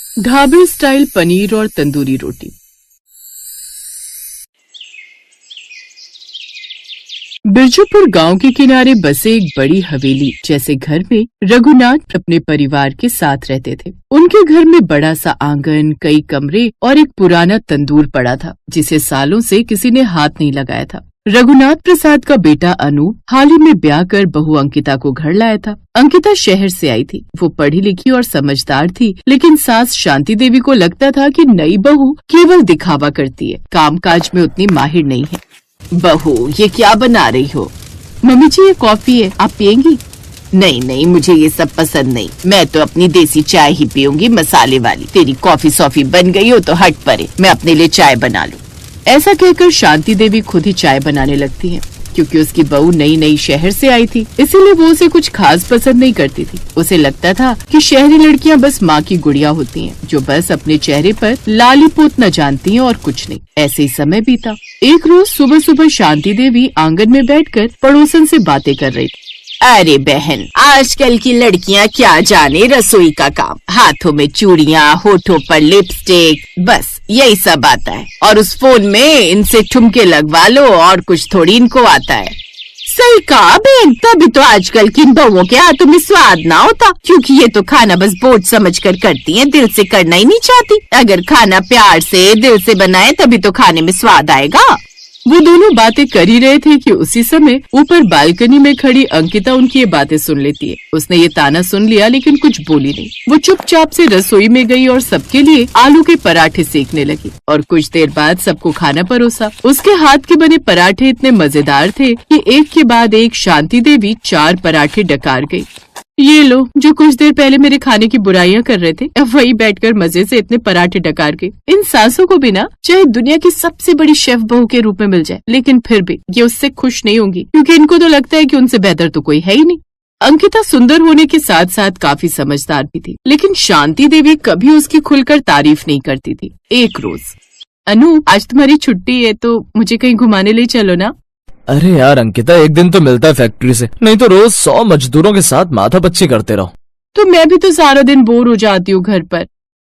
ढाबे स्टाइल पनीर और तंदूरी रोटी। बिरजूपुर गांव के किनारे बसे एक बड़ी हवेली जैसे घर में रघुनाथ अपने परिवार के साथ रहते थे। उनके घर में बड़ा सा आंगन, कई कमरे और एक पुराना तंदूर पड़ा था जिसे सालों से किसी ने हाथ नहीं लगाया था। रघुनाथ प्रसाद का बेटा अनूप हाल ही में ब्याह कर बहू अंकिता को घर लाया था। अंकिता शहर से आई थी। वो पढ़ी लिखी और समझदार थी, लेकिन सास शांति देवी को लगता था कि नई बहू केवल दिखावा करती है, कामकाज में उतनी माहिर नहीं है। बहू, ये क्या बना रही हो? मम्मी जी, ये कॉफी है, आप पियेंगी? नहीं नहीं, मुझे ये सब पसंद नहीं। मैं तो अपनी देसी चाय ही पीऊंगी, मसाले वाली। तेरी कॉफी सॉफी बन गई हो तो हट परे, मैं अपने लिए चाय बना लूं। ऐसा कहकर शांति देवी खुद ही चाय बनाने लगती है। क्योंकि उसकी बहू नई नई शहर से आई थी, इसीलिए वो उसे कुछ खास पसंद नहीं करती थी। उसे लगता था कि शहरी लड़कियां बस माँ की गुड़िया होती हैं, जो बस अपने चेहरे पर लाली पोत न जानती हैं और कुछ नहीं। ऐसे ही समय बीता। एक रोज सुबह सुबह शांति देवी आंगन में बैठकर पड़ोसन से बातें कर रही थी। अरे बहन, आजकल की लड़कियां क्या जाने रसोई का काम। हाथों में चूड़ियां, होठों पर लिपस्टिक, बस यही सब आता है। और उस फोन में इनसे ठुमके लगवा लो और कुछ थोड़ी इनको आता है। सही कहा बहन, तभी तो आजकल की बहुओं के हाथों में स्वाद ना होता, क्योंकि ये तो खाना बस बोझ समझकर करती हैं, दिल से करना ही नहीं चाहती। अगर खाना प्यार से, दिल से बनाए तभी तो खाने में स्वाद आएगा। वो दोनों बातें कर ही रहे थे कि उसी समय ऊपर बालकनी में खड़ी अंकिता उनकी ये बातें सुन लेती है। उसने ये ताना सुन लिया लेकिन कुछ बोली नहीं। वो चुपचाप से रसोई में गई और सबके लिए आलू के पराठे सेकने लगी और कुछ देर बाद सबको खाना परोसा। उसके हाथ के बने पराठे इतने मजेदार थे कि एक के बाद एक शांति देवी 4 पराठे डकार गई। ये लो, जो कुछ देर पहले मेरे खाने की बुराइयां कर रहे थे, अब वही बैठकर मजे से इतने पराठे डकार के। इन सासों को भी ना चाहे दुनिया की सबसे बड़ी शेफ बहू के रूप में मिल जाए, लेकिन फिर भी ये उससे खुश नहीं होंगी, क्योंकि इनको तो लगता है कि उनसे बेहतर तो कोई है ही नहीं। अंकिता सुंदर होने के साथ साथ काफी समझदार भी थी, लेकिन शांति देवी कभी उसकी खुलकर तारीफ नहीं करती थी। एक रोज, अनु, आज तुम्हारी छुट्टी है तो मुझे कहीं घुमाने ले चलो ना। अरे यार अंकिता, एक दिन तो मिलता है फैक्ट्री से, नहीं तो रोज 100 मजदूरों के साथ माथापच्ची करते रहो। तो मैं भी तो सारा दिन बोर हो जाती हूँ घर पर।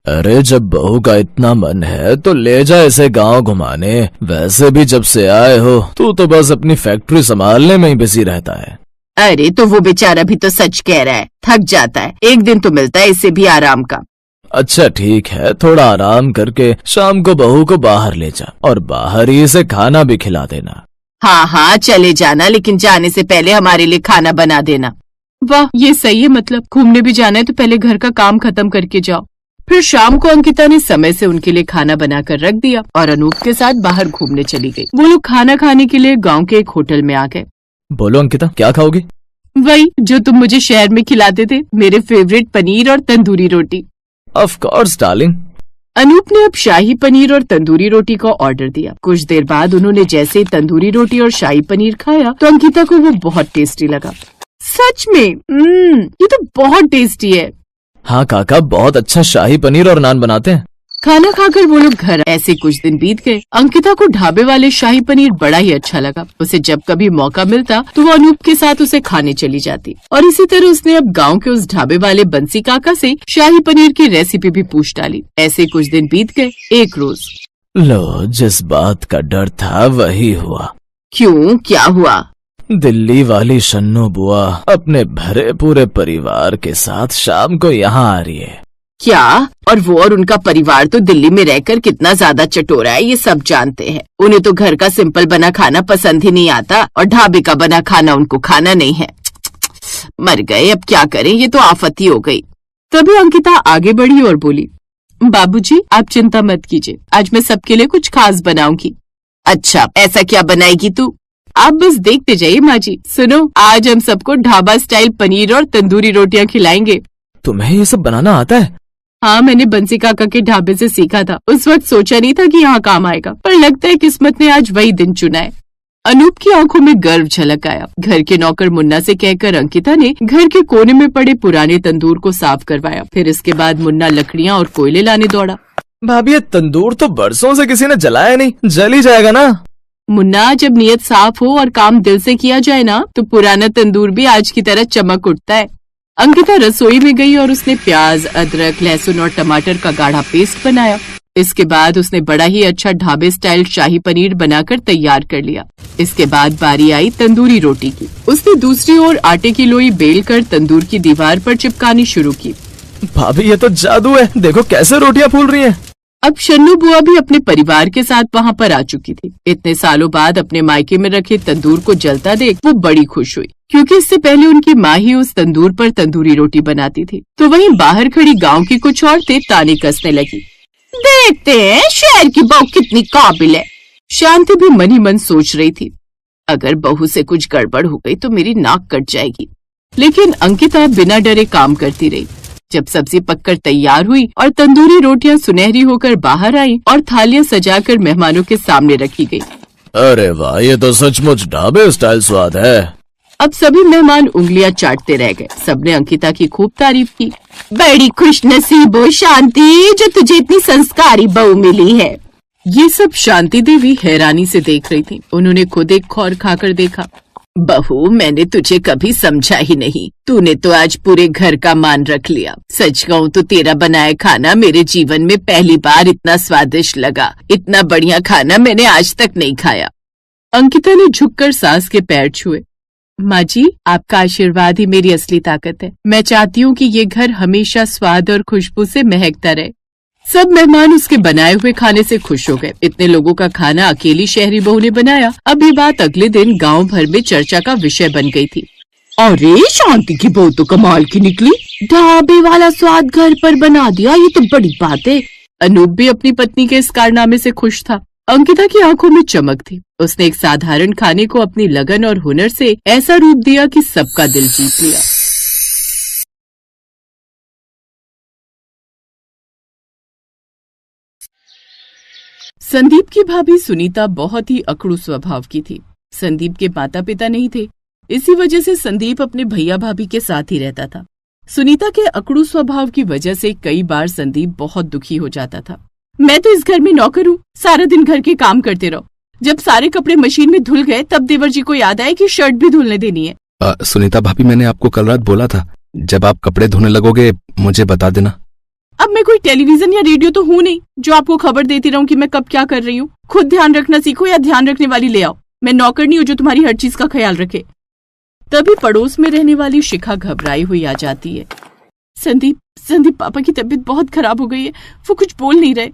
अरे जब बहू का इतना मन है तो ले जा इसे गांव घुमाने। वैसे भी जब से आए हो तू तो बस अपनी फैक्ट्री संभालने में ही बिजी रहता है। अरे तो वो बेचारा भी तो सच कह रहा है, थक जाता है। एक दिन तो मिलता है इसे भी आराम का। अच्छा ठीक है, थोड़ा आराम करके शाम को बहू को बाहर ले जा और बाहर ही इसे खाना भी खिला देना। हाँ हाँ चले जाना, लेकिन जाने से पहले हमारे लिए खाना बना देना। वाह, ये सही है। मतलब घूमने भी जाना है तो पहले घर का काम खत्म करके जाओ। फिर शाम को अंकिता ने समय से उनके लिए खाना बनाकर रख दिया और अनूप के साथ बाहर घूमने चली गई। वो लोग खाना खाने के लिए गांव के एक होटल में आ गए। बोलो अंकिता, क्या खाओगी? वही जो तुम मुझे शहर में खिलाते थे, मेरे फेवरेट पनीर और तंदूरी रोटी। Of course darling. अनूप ने अब शाही पनीर और तंदूरी रोटी का ऑर्डर दिया। कुछ देर बाद उन्होंने जैसे तंदूरी रोटी और शाही पनीर खाया तो अंकिता को वो बहुत टेस्टी लगा। सच में ये तो बहुत टेस्टी है। हाँ काका, बहुत अच्छा शाही पनीर और नान बनाते हैं। खाना खाकर वो लोग घर। ऐसे कुछ दिन बीत गए। अंकिता को ढाबे वाले शाही पनीर बड़ा ही अच्छा लगा। उसे जब कभी मौका मिलता तो वो अनूप के साथ उसे खाने चली जाती। और इसी तरह उसने अब गांव के उस ढाबे वाले बंसी काका से शाही पनीर की रेसिपी भी पूछ डाली। ऐसे कुछ दिन बीत गए। एक रोज, लो, जिस बात का डर था वही हुआ। क्यों, क्या हुआ? दिल्ली वाली शन्नू बुआ अपने भरे पूरे परिवार के साथ शाम को यहाँ आ रही है। क्या? और वो और उनका परिवार तो दिल्ली में रहकर कितना ज्यादा चटोरा है, ये सब जानते हैं। उन्हें तो घर का सिंपल बना खाना पसंद ही नहीं आता और ढाबे का बना खाना उनको खाना नहीं है। मर गए, अब क्या करें, ये तो आफत ही हो गई। तभी अंकिता आगे बढ़ी और बोली, बाबूजी आप चिंता मत कीजिए, आज मैं सबके लिए कुछ खास बनाऊंगी। अच्छा, ऐसा क्या बनाएगी तू? आप बस देखते जाइए माँ जी। सुनो, आज हम सबको ढाबा स्टाइल पनीर और तंदूरी रोटियां खिलाएंगे। तुम्हें ये सब बनाना आता है? हाँ, मैंने बंसी काका के ढाबे से सीखा था। उस वक्त सोचा नहीं था कि यहाँ काम आएगा, पर लगता है किस्मत ने आज वही दिन चुना है। अनूप की आंखों में गर्व झलक आया। घर के नौकर मुन्ना से कहकर अंकिता ने घर के कोने में पड़े पुराने तंदूर को साफ करवाया। फिर इसके बाद मुन्ना लकड़ियाँ और कोयले लाने दौड़ा। भाभी, ये तंदूर तो बरसों से किसी ने जलाया नहीं, जल ही जाएगा ना। मुन्ना, जब नियत साफ हो और काम दिल से किया जाए ना तो पुराना तंदूर भी आज की तरह चमक उठता है। अंकिता रसोई में गई और उसने प्याज, अदरक, लहसुन और टमाटर का गाढ़ा पेस्ट बनाया। इसके बाद उसने बड़ा ही अच्छा ढाबे स्टाइल शाही पनीर बनाकर तैयार कर लिया। इसके बाद बारी आई तंदूरी रोटी की। उसने दूसरी ओर आटे की लोई बेल कर तंदूर की दीवार पर चिपकानी शुरू की। भाभी ये तो जादू है, देखो कैसे रोटियां फूल रही हैं। अब शन्नू बुआ भी अपने परिवार के साथ वहाँ पर आ चुकी थी। इतने सालों बाद अपने मायके में रखे तंदूर को जलता देख वो बड़ी खुश हुई, क्योंकि इससे पहले उनकी माँ ही उस तंदूर पर तंदूरी रोटी बनाती थी। तो वहीं बाहर खड़ी गांव की कुछ औरतें ताने कसने लगी। देखते हैं शहर की बहू कितनी काबिल है। शांति भी मन ही मन सोच रही थी, अगर बहू से कुछ गड़बड़ हो गई तो मेरी नाक कट जाएगी। लेकिन अंकिता बिना डरे काम करती रही। जब सब्जी पककर तैयार हुई और तंदूरी रोटियां सुनहरी होकर बाहर आई और थालियां सजाकर मेहमानों के सामने रखी गई। अरे वाह, ये तो सचमुच ढाबे स्टाइल स्वाद है। अब सभी मेहमान उंगलियां चाटते रह गए। सबने अंकिता की खूब तारीफ की। बड़ी खुश नसीब हो शांति, जो तुझे इतनी संस्कारी बहू मिली है। ये सब शांति देवी हैरानी से देख रही थी। उन्होंने खुद एक खौर खाकर देखा। बहू, मैंने तुझे कभी समझा ही नहीं। तूने तो आज पूरे घर का मान रख लिया। सच कहूँ तो तेरा बनाया खाना मेरे जीवन में पहली बार इतना स्वादिष्ट लगा। इतना बढ़िया खाना मैंने आज तक नहीं खाया। अंकिता ने झुककर सास के पैर छुए। माँ जी, आपका आशीर्वाद ही मेरी असली ताकत है। मैं चाहती हूँ कि ये घर हमेशा स्वाद और खुशबू से महकता रहे। सब मेहमान उसके बनाए हुए खाने से खुश हो गए। इतने लोगों का खाना अकेली शहरी बहू ने बनाया। अब ये बात अगले दिन गांव भर में चर्चा का विषय बन गई थी। अरे शांति की बहू तो कमाल की निकली, ढाबे वाला स्वाद घर पर बना दिया, ये तो बड़ी बात है। अनूप भी अपनी पत्नी के इस कारनामे से खुश था। अंकिता की आंखों में चमक थी। उसने एक साधारण खाने को अपनी लगन और हुनर से ऐसा रूप दिया कि सबका दिल जीत लिया। संदीप की भाभी सुनीता बहुत ही अकड़ू स्वभाव की थी। संदीप के माता पिता नहीं थे, इसी वजह से संदीप अपने भैया भाभी के साथ ही रहता था। सुनीता के अकड़ू स्वभाव की वजह से कई बार संदीप बहुत दुखी हो जाता था। मैं तो इस घर में नौकर हूँ, सारा दिन घर के काम करते रहो। जब सारे कपड़े मशीन में धुल गए तब देवर जी को याद आया कि शर्ट भी धुलने देनी है। सुनीता भाभी, मैंने आपको कल रात बोला था, जब आप कपड़े धोने लगोगे मुझे बता देना। अब मैं कोई टेलीविजन या रेडियो तो हूँ नहीं जो आपको खबर देती रहूं कि मैं कब क्या कर रही हूँ। खुद ध्यान रखना सीखो या ध्यान रखने वाली ले आओ। मैं नौकर नहीं हूँ जो तुम्हारी हर चीज का ख्याल रखे। तभी पड़ोस में रहने वाली शिखा घबराई हुई आ जाती है। संदीप पापा की तबीयत बहुत खराब हो गई है, वो कुछ बोल नहीं रहे।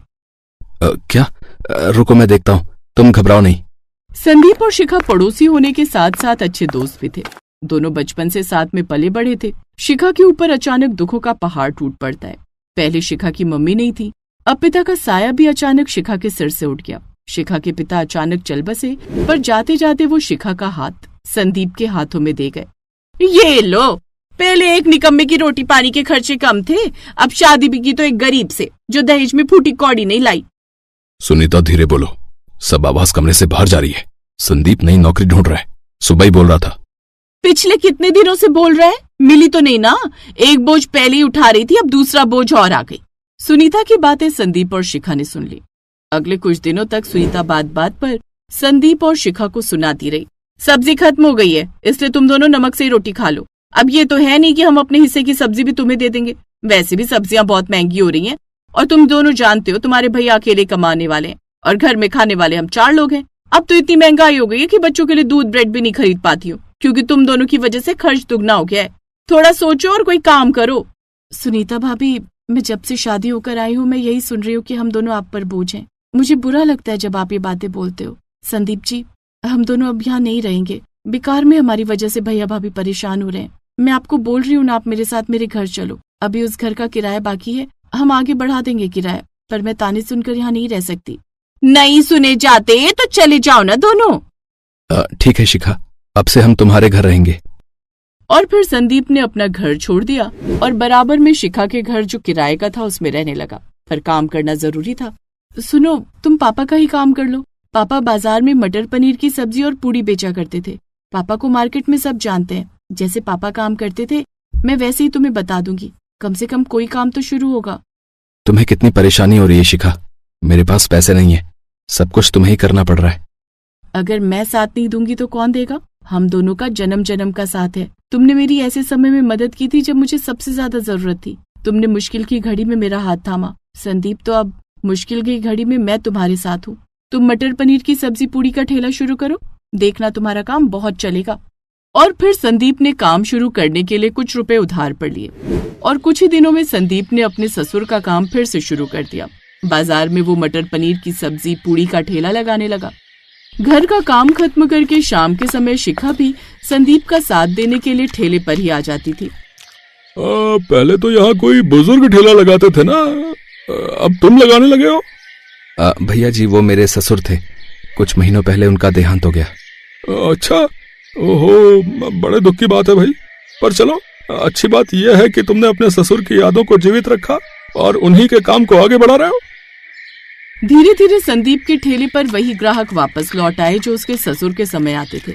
क्या? रुको मैं देखता हूँ, तुम घबराओ नहीं। संदीप और शिखा पड़ोसी होने के साथ साथ अच्छे दोस्त भी थे। दोनों बचपन से साथ में पले बढ़े थे। शिखा के ऊपर अचानक दुखों का पहाड़ टूट पड़ता है। पहले शिखा की मम्मी नहीं थी, अब पिता का साया भी अचानक शिखा के सिर से उठ गया। शिखा के पिता अचानक चल बसे, पर जाते जाते वो शिखा का हाथ संदीप के हाथों में दे गए। ये लो, पहले एक निकम्मे की रोटी पानी के खर्चे कम थे, अब शादी भी की तो एक गरीब से जो दहेज में फूटी कौड़ी नहीं लाई। सुनीता धीरे बोलो, सब आवाज कमरे से बाहर जा रही है। संदीप नई नौकरी ढूंढ रहा है, सुबह ही बोल रहा था। पिछले कितने दिनों से बोल रहा है? मिली तो नहीं ना? एक बोझ पहले ही उठा रही थी, अब दूसरा बोझ और आ गई। सुनीता की बातें संदीप और शिखा ने सुन ली। अगले कुछ दिनों तक सुनीता बात बात पर संदीप और शिखा को सुनाती रही। सब्जी खत्म हो गई है, इसलिए तुम दोनों नमक से ही रोटी खा लो। अब ये तो है नहीं कि हम अपने हिस्से की सब्जी भी तुम्हें दे देंगे। वैसे भी सब्जियां बहुत महंगी हो रही हैं, और तुम दोनों जानते हो तुम्हारे भैया अकेले कमाने वाले हैं और घर में खाने वाले हम 4 लोग हैं। अब तो इतनी महंगाई हो गई है कि बच्चों के लिए दूध ब्रेड भी नहीं खरीद पाती हूँ, क्योंकि तुम दोनों की वजह से खर्च दुगना हो गया है। थोड़ा सोचो और कोई काम करो। सुनीता भाभी, मैं जब से शादी होकर आई हूँ मैं यही सुन रही हूँ कि हम दोनों आप पर बोझ हैं। मुझे बुरा लगता है जब आप ये बातें बोलते हो। संदीप जी, हम दोनों अब यहाँ नहीं रहेंगे। बेकार में हमारी वजह से भैया भाभी परेशान हो रहे हैं। मैं आपको बोल रही हूँ ना, आप मेरे साथ मेरे घर चलो। अभी उस घर का किराया बाकी है, हम आगे बढ़ा देंगे किराया, पर मैं ताने सुनकर यहाँ नहीं रह सकती। नहीं सुने जाते तो चले जाओ ना दोनों। ठीक है शिखा, अब से हम तुम्हारे घर रहेंगे। और फिर संदीप ने अपना घर छोड़ दिया और बराबर में शिखा के घर जो किराए का था उसमें रहने लगा। पर काम करना जरूरी था। सुनो, तुम पापा का ही काम कर लो। पापा बाजार में मटर पनीर की सब्जी और पूड़ी बेचा करते थे। पापा को मार्केट में सब जानते हैं। जैसे पापा काम करते थे मैं वैसे ही तुम्हें बता दूंगी। कम से कम कोई काम तो शुरू होगा। तुम्हें कितनी परेशानी हो रही है शिखा? मेरे पास पैसे नहीं है, सब कुछ तुम्हें ही करना पड़ रहा है। अगर मैं साथ नहीं दूंगी तो कौन देगा? हम दोनों का जन्म जन्म का साथ है। तुमने मेरी ऐसे समय में मदद की थी जब मुझे सबसे ज्यादा जरूरत थी। तुमने मुश्किल की घड़ी में मेरा हाथ थामा। संदीप, तो अब मुश्किल की घड़ी में मैं तुम्हारे साथ हूँ। तुम मटर पनीर की सब्जी पूड़ी का ठेला शुरू करो, देखना तुम्हारा काम बहुत चलेगा। और फिर संदीप ने काम शुरू करने के लिए कुछ रुपए उधार पर लिए और कुछ ही दिनों में संदीप ने अपने ससुर का काम फिर से शुरू कर दिया। बाजार में वो मटर पनीर की सब्जी पूड़ी का ठेला लगाने लगा। घर का काम खत्म करके शाम के समय शिखा भी संदीप का साथ देने के लिए ठेले पर ही आ जाती थी। पहले तो यहाँ कोई बुजुर्ग ठेला लगाते थे ना, अब तुम लगाने लगे हो? भैया जी, वो मेरे ससुर थे। कुछ महीनों पहले उनका देहांत हो गया। अच्छा, ओहो, बड़े दुख की बात है भाई। पर चलो, अच्छी बात यह है कि तुमने अपने ससुर की यादों को जीवित रखा और उन्हीं के काम को आगे बढ़ा रहे हो। धीरे धीरे संदीप के ठेले पर वही ग्राहक वापस लौट आए जो उसके ससुर के समय आते थे।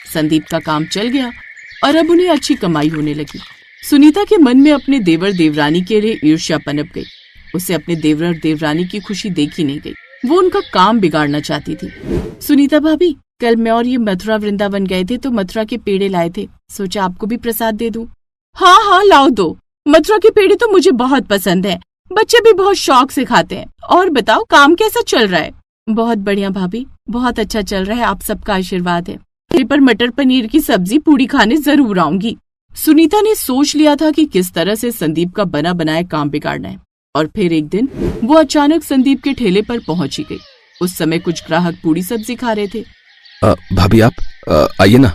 संदीप का काम चल गया और अब उन्हें अच्छी कमाई होने लगी। सुनीता के मन में अपने देवर देवरानी के लिए ईर्ष्या पनप गई। उसे अपने देवर देवरानी की खुशी देखी नहीं गई। वो उनका काम बिगाड़ना चाहती थी। सुनीता भाभी, कल मैं और ये मथुरा वृंदावन गए थे तो मथुरा के पेड़े लाए थे, सोचा आपको भी प्रसाद दे दूं। हाँ हाँ, लाओ दो। मथुरा के पेड़े तो मुझे बहुत पसंद है, बच्चे भी बहुत शौक से खाते हैं। और बताओ, काम कैसा चल रहा है? बहुत बढ़िया भाभी, बहुत अच्छा चल रहा है, आप सबका आशीर्वाद है। मेरे पर मटर पनीर की सब्जी पूड़ी खाने जरूर आऊंगी। सुनीता ने सोच लिया था कि किस तरह से संदीप का बना बनाया काम बिगाड़ना है। और फिर एक दिन वो अचानक संदीप के ठेले पर पहुंची गई। उस समय कुछ ग्राहक पूड़ी सब्जी खा रहे थे। भाभी, आप आइए ना।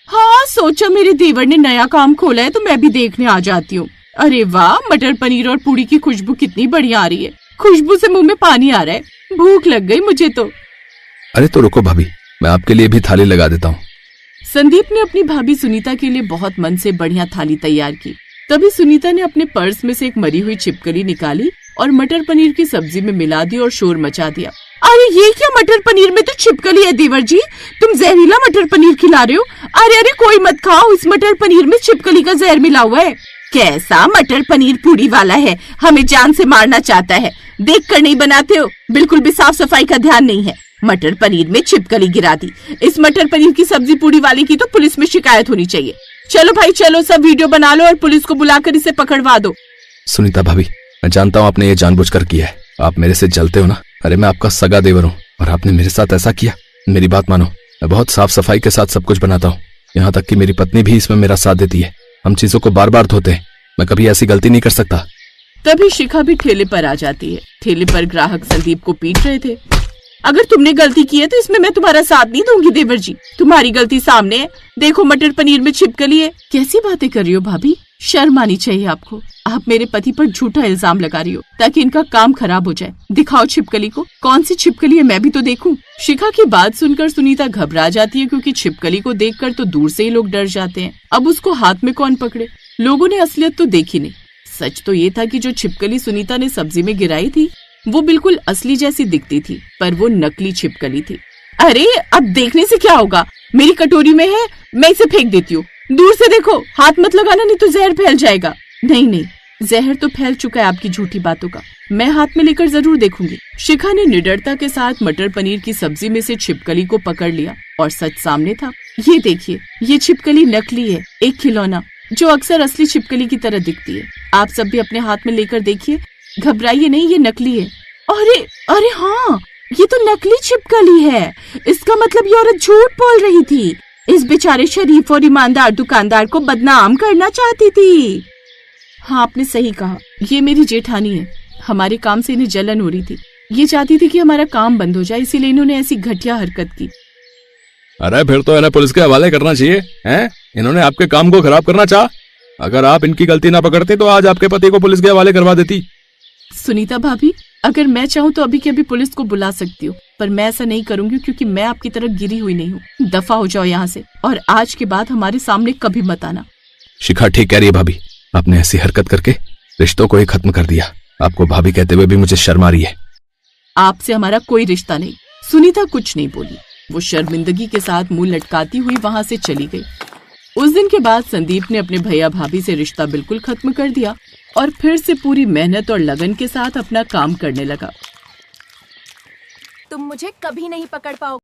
हाँ, सोचा मेरे देवर ने नया काम खोला है तो मैं भी देखने आ जाती हूँ। अरे वाह, मटर पनीर और पूड़ी की खुशबू कितनी बढ़िया आ रही है। खुशबू से मुंह में पानी आ रहा है, भूख लग गई मुझे तो। अरे तो रुको भाभी, मैं आपके लिए भी थाली लगा देता हूँ। संदीप ने अपनी भाभी सुनीता के लिए बहुत मन से बढ़िया थाली तैयार की। तभी सुनीता ने अपने पर्स में से एक मरी हुई छिपकली निकाली और मटर पनीर की सब्जी में मिला दी और शोर मचा दिया। अरे ये क्या, मटर पनीर में तो छिपकली है देवर जी, तुम जहरीला मटर पनीर खिला रहे हो। अरे अरे, कोई मत खाओ, इस मटर पनीर में छिपकली का जहर मिला हुआ है। कैसा मटर पनीर पूड़ी वाला है, हमें जान से मारना चाहता है। देख कर नहीं बनाते हो, बिल्कुल भी साफ सफाई का ध्यान नहीं है। मटर पनीर में छिपकली गिरा दी। इस मटर पनीर की सब्जी पूड़ी वाले की तो पुलिस में शिकायत होनी चाहिए। चलो भाई चलो, सब वीडियो बना लो और पुलिस को बुलाकर इसे पकड़वा दो। सुनीता भाभी, मैं जानता हूँ आपने ये जानबूझकर किया है। आप मेरे से जलते हो ना। अरे मैं आपका सगा देवर हूँ और आपने मेरे साथ ऐसा किया। मेरी बात मानो, मैं बहुत साफ सफाई के साथ सब कुछ बनाता हूँ। यहाँ तक कि मेरी पत्नी भी इसमें मेरा साथ देती है। हम चीजों को बार बार धोते हैं। मैं कभी ऐसी गलती नहीं कर सकता। तभी शिखा भी ठेले पर आ जाती है। ठेले पर ग्राहक संदीप को पीट रहे थे। अगर तुमने गलती की है तो इसमें मैं तुम्हारा साथ नहीं दूंगी देवर जी। तुम्हारी गलती सामने है, देखो मटर पनीर में छिपकली है। कैसी बातें कर रही हो भाभी, शर्म आनी चाहिए आपको। आप मेरे पति पर झूठा इल्जाम लगा रही हो ताकि इनका काम खराब हो जाए। दिखाओ छिपकली को, कौन सी छिपकली है, मैं भी तो देखूं। शिखा की बात सुनकर सुनीता घबरा जाती है क्योंकि छिपकली को देखकर तो दूर से ही लोग डर जाते हैं। अब उसको हाथ में कौन पकड़े। लोगों ने असलियत तो देखी नहीं। सच तो ये था कि जो छिपकली सुनीता ने सब्जी में गिराई थी वो बिल्कुल असली जैसी दिखती थी, पर वो नकली छिपकली थी। अरे अब देखने से क्या होगा, मेरी कटोरी में है, मैं इसे फेंक देती हूँ। दूर से देखो, हाथ मत लगाना नहीं तो जहर फैल जाएगा। नहीं नहीं, जहर तो फैल चुका है आपकी झूठी बातों का। मैं हाथ में लेकर जरूर देखूंगी। शिखा ने निडरता के साथ मटर पनीर की सब्जी में से छिपकली को पकड़ लिया और सच सामने था। ये देखिए, ये छिपकली नकली है, एक खिलौना जो अक्सर असली छिपकली की तरह दिखती है। आप सब भी अपने हाथ में लेकर देखिए, घबराइए नहीं, ये नकली है। अरे अरे हाँ, ये तो नकली छिपकली है। इसका मतलब ये औरत झूठ बोल रही थी। इस बेचारे शरीफ और ईमानदार दुकानदार को बदनाम करना चाहती थी। हाँ, आपने सही कहा, ये मेरी जेठानी है। हमारे काम से इन्हें जलन हो रही थी। ये चाहती थी कि हमारा काम बंद हो जाए, इसीलिए इन्होंने ऐसी घटिया हरकत की। अरे फिर तो इन्हें पुलिस के हवाले करना चाहिए। हैं? इन्होंने आपके काम को खराब करना चाहा। अगर आप इनकी गलती ना पकड़ते तो आज आपके पति को पुलिस के हवाले करवा देती। सुनीता भाभी, अगर मैं चाहूँ तो अभी के अभी पुलिस को बुला सकती हूँ, पर मैं ऐसा नहीं करूंगी क्योंकि मैं आपकी तरह गिरी हुई नहीं हूँ। दफा हो जाओ यहाँ से और आज के बाद हमारे सामने कभी मत आना। शिखा ठीक कह रही है भाभी, आपने ऐसी हरकत करके रिश्तों को ही खत्म कर दिया। आपको भाभी कहते हुए भी मुझे शर्म आ रही है। आपसे हमारा कोई रिश्ता नहीं। सुनीता कुछ नहीं बोली। वो शर्मिंदगी के साथ मुंह लटकाती हुई वहां से चली गई। उस दिन के बाद संदीप ने अपने भैया भाभी से रिश्ता बिल्कुल खत्म कर दिया और फिर से पूरी मेहनत और लगन के साथ अपना काम करने लगा। तुम मुझे कभी नहीं पकड़ पाओगे।